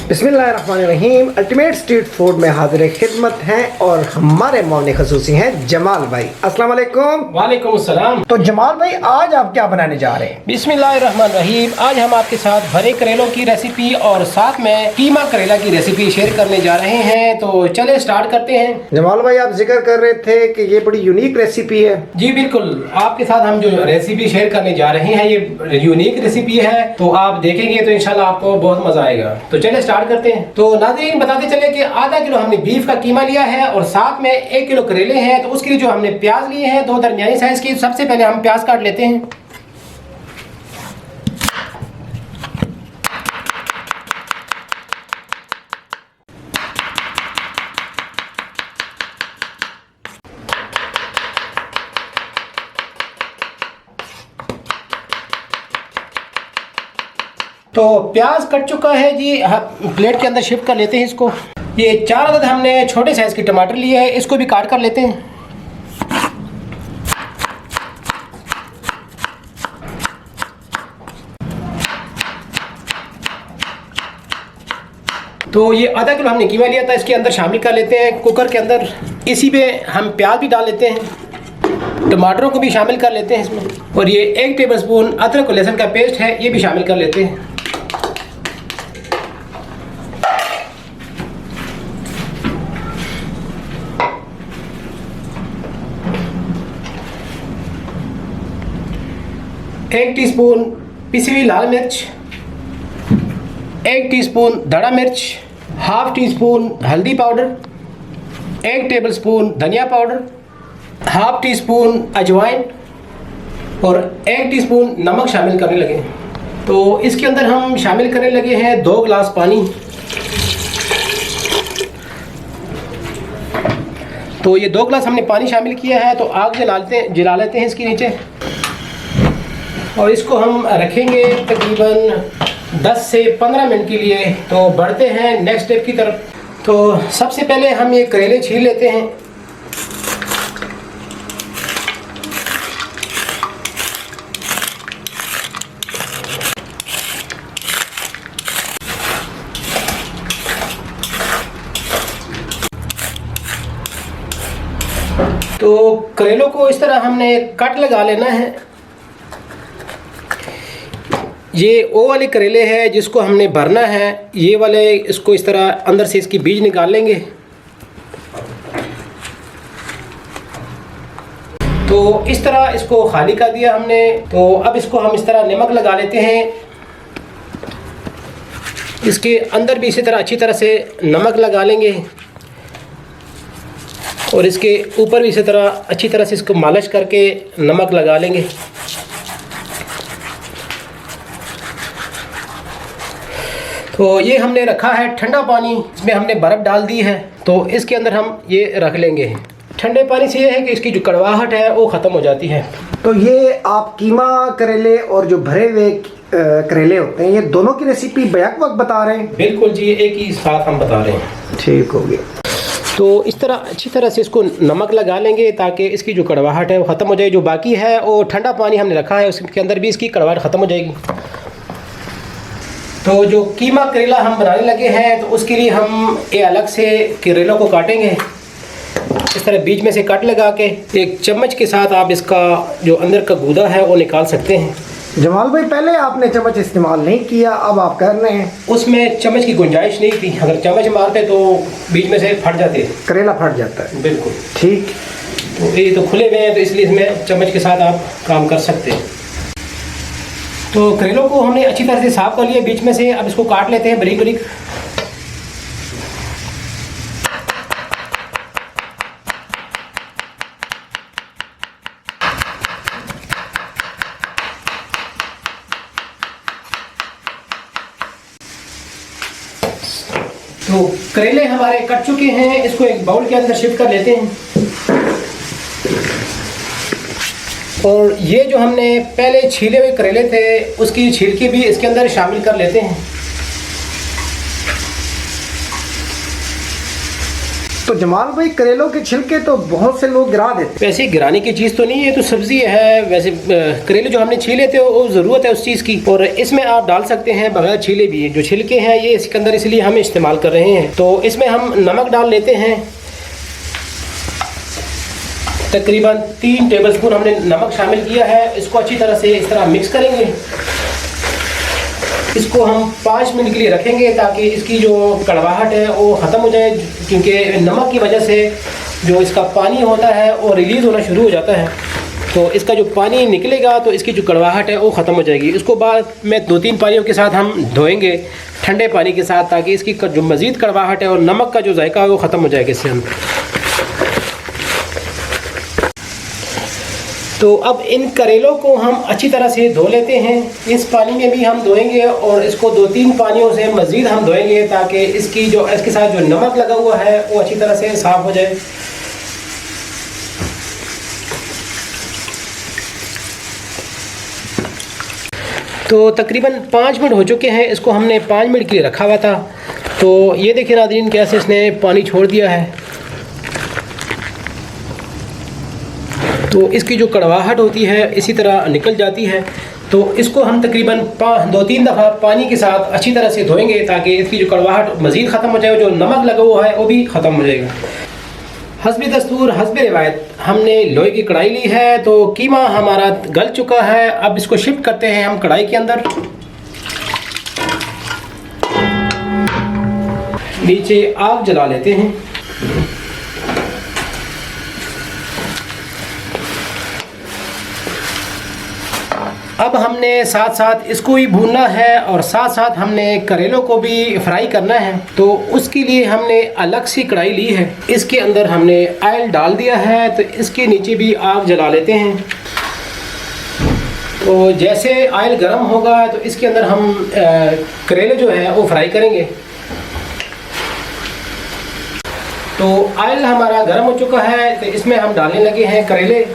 बिस्मिल्लाहिर्रहमानिर्रहीम। Ultimate street food में हाजिर खिदमत हैं और हमारे मौने खसूसी हैं जमाल भाई। अस्सलाम वालेकुम। वालेकुम अस्सलाम। तो जमाल भाई आज आप क्या बनाने जा रहे हैं? बिस्मिल्लाहिर्रहमानिर्रहीम। आज हम आपके साथ भरे करेलों की रेसिपी और साथ में कीमा करेला की रेसिपी शेयर करने जा रहे हैं। तो चले स्टार्ट करते हैं। जमाल भाई आप जिक्र कर रहे थे कि ये बड़ी यूनिक रेसिपी है। जी बिल्कुल, आपके साथ हम जो रेसिपी शेयर करने जा रहे हैं ये यूनिक रेसिपी है, तो आप देखेंगे तो इंशाल्लाह आपको बहुत मजा आएगा। तो चले स्टार्ट करते हैं। तो नाज़रीन बताते चले कि आधा किलो हमने बीफ का कीमा लिया है और साथ में 1 किलो करेले हैं। तो उसके लिए जो हमने प्याज लिए हैं 2 दरमियानी साइज की। सबसे पहले हम प्याज काट लेते हैं। तो प्याज कट चुका है जी, प्लेट के अंदर शिफ्ट कर लेते हैं इसको। ये 4 अदद हमने छोटे साइज के टमाटर लिए हैं, इसको भी काट कर लेते हैं। तो ये आधा किलो हमने कीमा लिया था, इसके अंदर शामिल कर लेते हैं कुकर के अंदर। इसी पे हम प्याज भी डाल लेते हैं, टमाटरों को भी शामिल कर लेते हैं इसमें। और ये 1 टेबलस्पून अदरक और लहसुन का पेस्ट है, ये भी शामिल कर लेते हैं। एक टीस्पून पिसी हुई लाल मिर्च, 1 टीस्पून धड़ा मिर्च, हाफ टी स्पून हल्दी पाउडर, 1 टेबलस्पून धनिया पाउडर, हाफ टी स्पून अजवाइन और 1 टीस्पून नमक शामिल करने लगे। तो इसके अंदर हम शामिल करने लगे हैं 2 गिलास पानी। तो ये 2 गिलास हमने पानी शामिल किया है। तो आग जला लेते हैं इसके नीचे और इसको हम रखेंगे तकरीबन 10 से 15 मिनट के लिए। तो बढ़ते हैं नेक्स्ट स्टेप की तरफ। तो सबसे पहले हम ये करेले छील लेते हैं। तो करेलों को इस तरह हमने कट लगा लेना है। ये वो वाले करेले हैं जिसको हमने भरना है। ये वाले इसको इस तरह अंदर से इसकी बीज निकाल लेंगे। तो इस तरह इसको खाली कर दिया हमने। तो अब इसको हम इस तरह नमक लगा लेते हैं। इसके अंदर भी इसी तरह अच्छी तरह से नमक लगा लेंगे और इसके ऊपर भी इसी तरह अच्छी तरह से इसको मालिश करके नमक लगा लेंगे। तो ये हमने रखा है ठंडा पानी, इसमें हमने बर्फ़ डाल दी है। तो इसके अंदर हम ये रख लेंगे। ठंडे पानी से ये है कि इसकी जो कड़वाहट है वो ख़त्म हो जाती है। तो ये आप कीमा करेले और जो भरे हुए करेले होते हैं ये दोनों की रेसिपी बैक वक्त बता रहे हैं? बिल्कुल जी, एक ही साथ हम बता रहे हैं। ठीक हो गया। तो इस तरह अच्छी तरह से इसको नमक लगा लेंगे ताकि इसकी जो कड़वाहट है वो ख़त्म हो जाए। जो बाकी है वो ठंडा पानी हमने रखा है, उसके अंदर भी इसकी कड़वाहट ख़त्म हो जाएगी। तो जो कीमा करेला हम बनाने लगे हैं तो उसके लिए हम ये अलग से करेलों को काटेंगे। इस तरह बीच में से कट लगा के एक चम्मच के साथ आप इसका जो अंदर का गूदा है वो निकाल सकते हैं। जमाल भाई पहले आपने चम्मच इस्तेमाल नहीं किया, अब आप कर रहे हैं। उसमें चम्मच की गुंजाइश नहीं थी, अगर चम्मच मारते तो बीच में से फट जाते, करेला फट जाता है। बिल्कुल ठीक। तो ये तो खुले हुए हैं तो इसलिए इसमें चम्मच के साथ आप काम कर सकते हैं। तो करेलों को हमने अच्छी तरह से साफ कर लिया बीच में से। अब इसको काट लेते हैं बारीक बारीक। तो करेले हमारे कट चुके हैं, इसको एक बाउल के अंदर शिफ्ट कर लेते हैं। और ये जो हमने पहले छीले हुए करेले थे उसकी छिलकी भी इसके अंदर शामिल कर लेते हैं। तो जमाल भाई, करेलों के छिलके तो बहुत से लोग गिरा देते हैं। वैसे गिराने की चीज़ तो नहीं है, तो सब्जी है। वैसे करेले जो हमने छीले थे वो ज़रूरत है उस चीज़ की, और इसमें आप डाल सकते हैं बगैर छीले भी। जो छिलके हैं ये इसके अंदर इसलिए हम इस्तेमाल कर रहे हैं। तो इसमें हम नमक डाल लेते हैं, तकरीबन 3 टेबलस्पून हमने नमक शामिल किया है। इसको अच्छी तरह से इस तरह मिक्स करेंगे। इसको हम 5 मिनट के लिए रखेंगे ताकि इसकी जो कड़वाहट है वो ख़त्म हो जाए, क्योंकि नमक की वजह से जो इसका पानी होता है वो रिलीज़ होना शुरू हो जाता है। तो इसका जो पानी निकलेगा तो इसकी जो कड़वाहट है वो ख़त्म हो जाएगी। इसको बाद में 2-3 पानियों के साथ हम धोएंगे, ठंडे पानी के साथ, ताकि इसकी जो मज़ीद कड़वाहट है और नमक का जो जायका है वो ख़त्म हो जाएगा इससे हम। तो अब इन करेलों को हम अच्छी तरह से धो लेते हैं। इस पानी में भी हम धोएंगे और इसको 2-3 पानियों से मज़ीद हम धोएंगे ताकि इसकी जो इसके साथ जो नमक लगा हुआ है वो अच्छी तरह से साफ़ हो जाए। तो तकरीबन 5 मिनट हो चुके हैं। इसको हमने 5 मिनट के लिए रखा हुआ था। तो ये देखिए नाज़रीन, कैसे इसने पानी छोड़ दिया है। तो इसकी जो कड़वाहट होती है इसी तरह निकल जाती है। तो इसको हम तकरीबन 2-3 दफ़ा पानी के साथ अच्छी तरह से धोएंगे ताकि इसकी जो कड़वाहट मज़ीद ख़त्म हो जाए, जो नमक लगा हुआ है वो भी ख़त्म हो जाएगा। हस्बे दस्तूर, हस्बे रिवायत हमने लोहे की कढ़ाई ली है। तो कीमा हमारा गल चुका है। अब इसको शिफ्ट करते हैं हम कढ़ाई के अंदर। नीचे आग जला लेते हैं। अब हमने साथ साथ इसको भी भूनना है और साथ साथ हमने करेलों को भी फ्राई करना है। तो उसके लिए हमने अलग सी कढ़ाई ली है, इसके अंदर हमने ऑयल डाल दिया है। तो इसके नीचे भी आग जला लेते हैं। तो जैसे ऑयल गर्म होगा तो इसके अंदर हम करेले जो है वो फ्राई करेंगे। तो ऑयल हमारा गर्म हो चुका है, तो इसमें हम डालने लगे हैं करेले।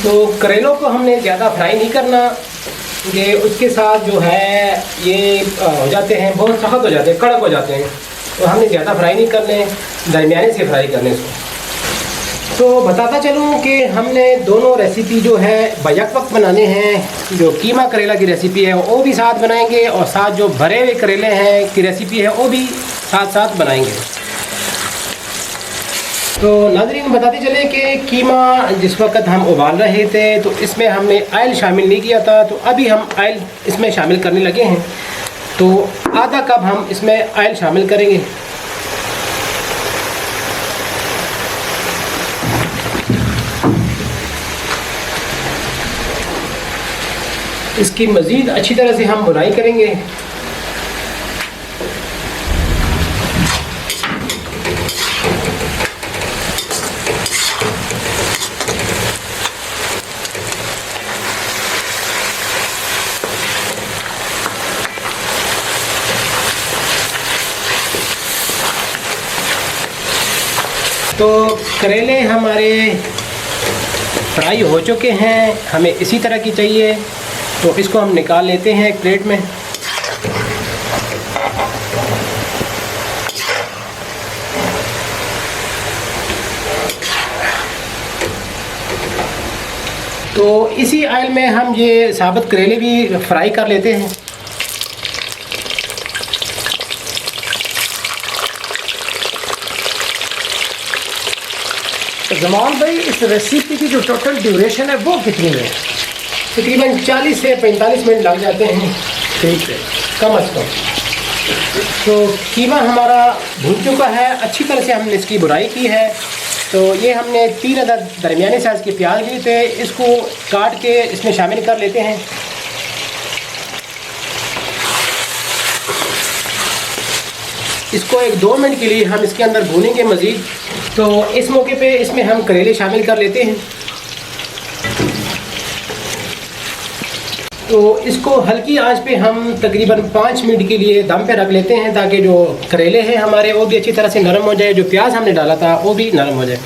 तो करेलों को हमने ज़्यादा फ्राई नहीं करना, ये उसके साथ जो है ये हो जाते हैं, बहुत सख्त हो जाते हैं, कड़क हो जाते हैं। तो हमने ज़्यादा फ्राई नहीं करने, दरमियाने से फ्राई करने इसको। तो बताता चलूँ कि हमने दोनों रेसिपी जो है बैक वक्त बनाने हैं। जो कीमा करेला की रेसिपी है वो भी साथ बनाएंगे और साथ जो भरे हुए करेले हैं की रेसिपी है वो भी साथ साथ बनाएंगे। तो नाज़रीन बताते चले कि कीमा जिस वक्त हम उबाल रहे थे तो इसमें हमने ऑयल शामिल नहीं किया था। तो अभी हम ऑयल इसमें शामिल करने लगे हैं। तो आधा कप हम इसमें ऑयल शामिल करेंगे। इसकी मज़ीद अच्छी तरह से हम भुनाई करेंगे। तो करेले हमारे फ्राई हो चुके हैं, हमें इसी तरह की चाहिए। तो इसको हम निकाल लेते हैं एक प्लेट में। तो इसी ऑयल में हम ये साबुत करेले भी फ्राई कर लेते हैं। तो जमाल भाई, इस रेसिपी की जो टोटल ड्यूरेशन है वो कितनी है? तकरीबन 40 से 45 मिनट लग जाते हैं। ठीक है, कम अज़ कम। तो कीमा हमारा भून चुका है, अच्छी तरह से हमने इसकी बुराई की है। तो ये हमने 3 अदद दरमियाने साइज़ के प्याज लिए थे, इसको काट के इसमें शामिल कर लेते हैं। इसको 1-2 मिनट के लिए हम इसके अंदर भूनेंगे मज़ीद। तो इस मौके पे इसमें हम करेले शामिल कर लेते हैं। तो इसको हल्की आंच पे हम तकरीबन 5 मिनट के लिए दम पे रख लेते हैं, ताकि जो करेले हैं हमारे वो भी अच्छी तरह से नरम हो जाए, जो प्याज हमने डाला था वो भी नरम हो जाए।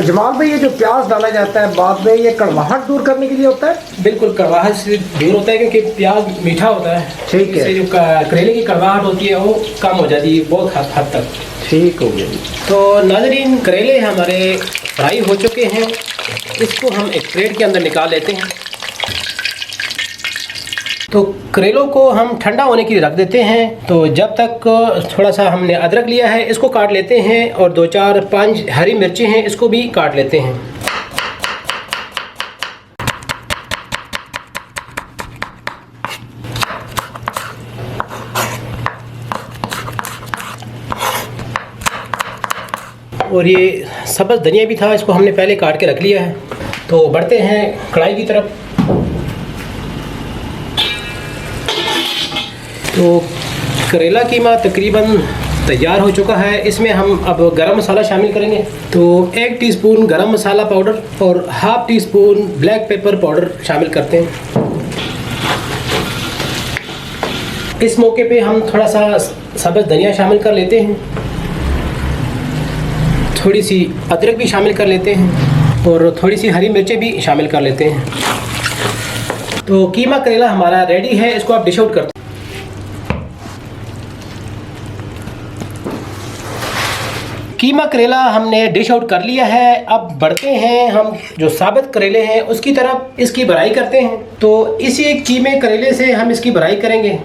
जमाल भाई, ये जो प्याज डाला जाता है बाद में, ये कड़वाहट दूर करने के लिए होता है? बिल्कुल, कड़वाहट से दूर होता है, क्योंकि प्याज मीठा होता है। ठीक है। इससे जो करेले की कड़वाहट होती है वो कम हो जाती है बहुत हद तक। ठीक हो गया। तो नाज़रीन, करेले हमारे फ्राई हो चुके हैं, इसको हम एक प्लेट के अंदर निकाल लेते हैं। तो करेलों को हम ठंडा होने के लिए रख देते हैं। तो जब तक थोड़ा सा हमने अदरक लिया है इसको काट लेते हैं, और 2-4-5 हरी मिर्चें हैं इसको भी काट लेते हैं। और ये सब्ज़ धनिया भी था, इसको हमने पहले काट के रख लिया है। तो बढ़ते हैं कढ़ाई की तरफ। तो करेला कीमा तकरीबन तैयार हो चुका है। इसमें हम अब गरम मसाला शामिल करेंगे। तो 1 टीस्पून गरम मसाला पाउडर और ½ टीस्पून ब्लैक पेपर पाउडर शामिल करते हैं। इस मौके पे हम थोड़ा सा सब्ज़ धनिया शामिल कर लेते हैं, थोड़ी सी अदरक भी शामिल कर लेते हैं, और थोड़ी सी हरी मिर्चें भी शामिल कर लेते हैं। तो कीमा करेला हमारा रेडी है, इसको आप डिश आउट करते हैं। कीमा करेला हमने डिश आउट कर लिया है। अब बढ़ते हैं हम जो साबित करेले हैं उसकी तरफ, इसकी भराई करते हैं। तो इसी कीमे करेले से हम इसकी भराई करेंगे।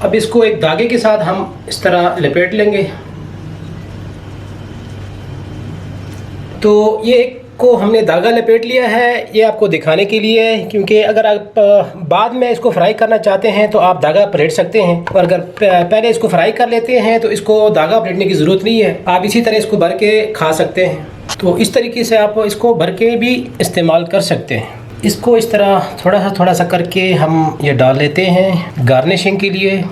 अब इसको एक धागे के साथ हम इस तरह लपेट लेंगे। तो ये एक को हमने धागा लपेट लिया है, ये आपको दिखाने के लिए, क्योंकि अगर आप बाद में इसको फ्राई करना चाहते हैं तो आप धागा पलट सकते हैं, और अगर पहले इसको फ्राई कर लेते हैं तो इसको धागा पलटने की ज़रूरत नहीं है। आप इसी तरह इसको भर के खा सकते हैं। तो इस तरीके से आप इसको भर के भी इस्तेमाल कर सकते हैं। इसको इस तरह थोड़ा सा करके हम ये डाल लेते हैं गार्निशिंग के लिए।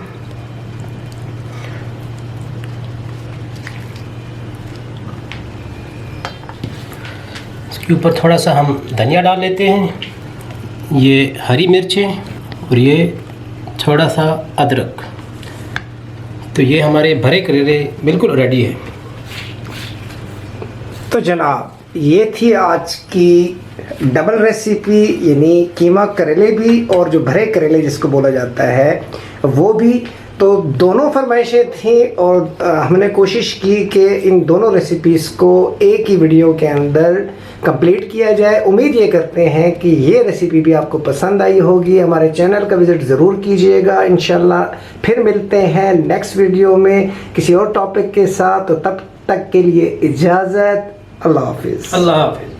इसके ऊपर थोड़ा सा हम धनिया डाल लेते हैं, ये हरी मिर्चें, और ये थोड़ा सा अदरक। तो ये हमारे भरे करेले बिल्कुल रेडी है। तो जनाब, ये थी आज की डबल रेसिपी, यानी कीमा करेले भी और जो भरे करेले जिसको बोला जाता है वो भी। तो दोनों फरमाइशें थी, और हमने कोशिश की कि इन दोनों रेसिपीज़ को एक ही वीडियो के अंदर कंप्लीट किया जाए। उम्मीद ये करते हैं कि ये रेसिपी भी आपको पसंद आई होगी। हमारे चैनल का विज़िट ज़रूर कीजिएगा। इंशाल्लाह फिर मिलते हैं नेक्स्ट वीडियो में किसी और टॉपिक के साथ। तो तब तक के लिए इजाज़त। अल्लाह हाफिज़। अल्लाह हाफिज़।